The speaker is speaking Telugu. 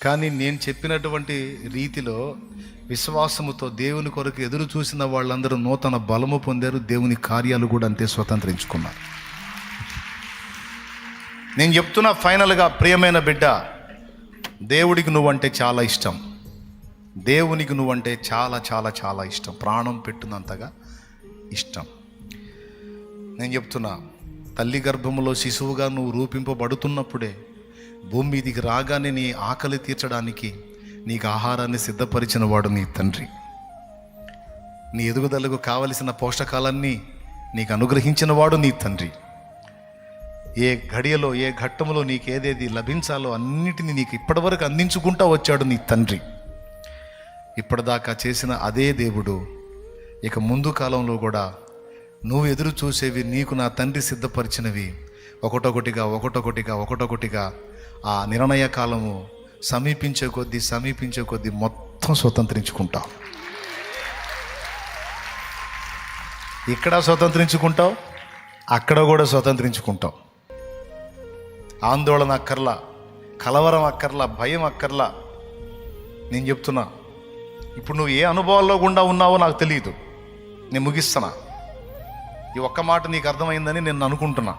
కానీ నేను చెప్పినటువంటి రీతిలో విశ్వాసముతో దేవుని కొరకు ఎదురు చూసిన వాళ్ళందరూ నూతన బలము పొందారు. దేవుని కార్యాలు కూడా అంతే స్వతంత్రించుకున్నారు. నేను చెప్తున్నా ఫైనల్గా, ప్రియమైన బిడ్డ, దేవుడికి నువ్వంటే చాలా ఇష్టం. దేవునికి నువ్వంటే చాలా చాలా చాలా ఇష్టం, ప్రాణం పెట్టినంతగా ఇష్టం. నేను చెప్తున్నా, తల్లి గర్భములో శిశువుగా నువ్వు రూపింపబడుతున్నప్పుడే భూమి మీదికి రాగానే నీ ఆకలి తీర్చడానికి నీకు ఆహారాన్ని సిద్ధపరిచిన వాడు నీ తండ్రి. నీ ఎదుగుదలకు కావలసిన పోషకాలన్నీ నీకు అనుగ్రహించిన వాడు నీ తండ్రి. ఏ ఘడియలో ఏ ఘట్టంలో నీకు ఏదేది లభించాలో అన్నిటినీ నీకు ఇప్పటివరకు అందించుకుంటూ వచ్చాడు నీ తండ్రి. ఇప్పటిదాకా చేసిన అదే దేవుడు ఇక ముందు కాలంలో కూడా నువ్వు ఎదురు చూసేవి, నీకు నా తండ్రి సిద్ధపరిచినవి ఒకటొకటిగా ఆ నిర్ణయ కాలము సమీపించే కొద్దీ మొత్తం స్వతంత్రించుకుంటావు. ఇక్కడ స్వతంత్రించుకుంటావు, అక్కడ కూడా స్వతంత్రించుకుంటావు. ఆందోళన అక్కర్లా, కలవరం అక్కర్లా, భయం అక్కర్లా. నేను చెప్తున్నా, ఇప్పుడు నువ్వు ఏ అనుభవాల్లో గుండా ఉన్నావో నాకు తెలియదు. నేను ముగిస్తున్నా. ఈ ఒక్క మాట నీకు అర్థమైందని నేను అనుకుంటున్నా.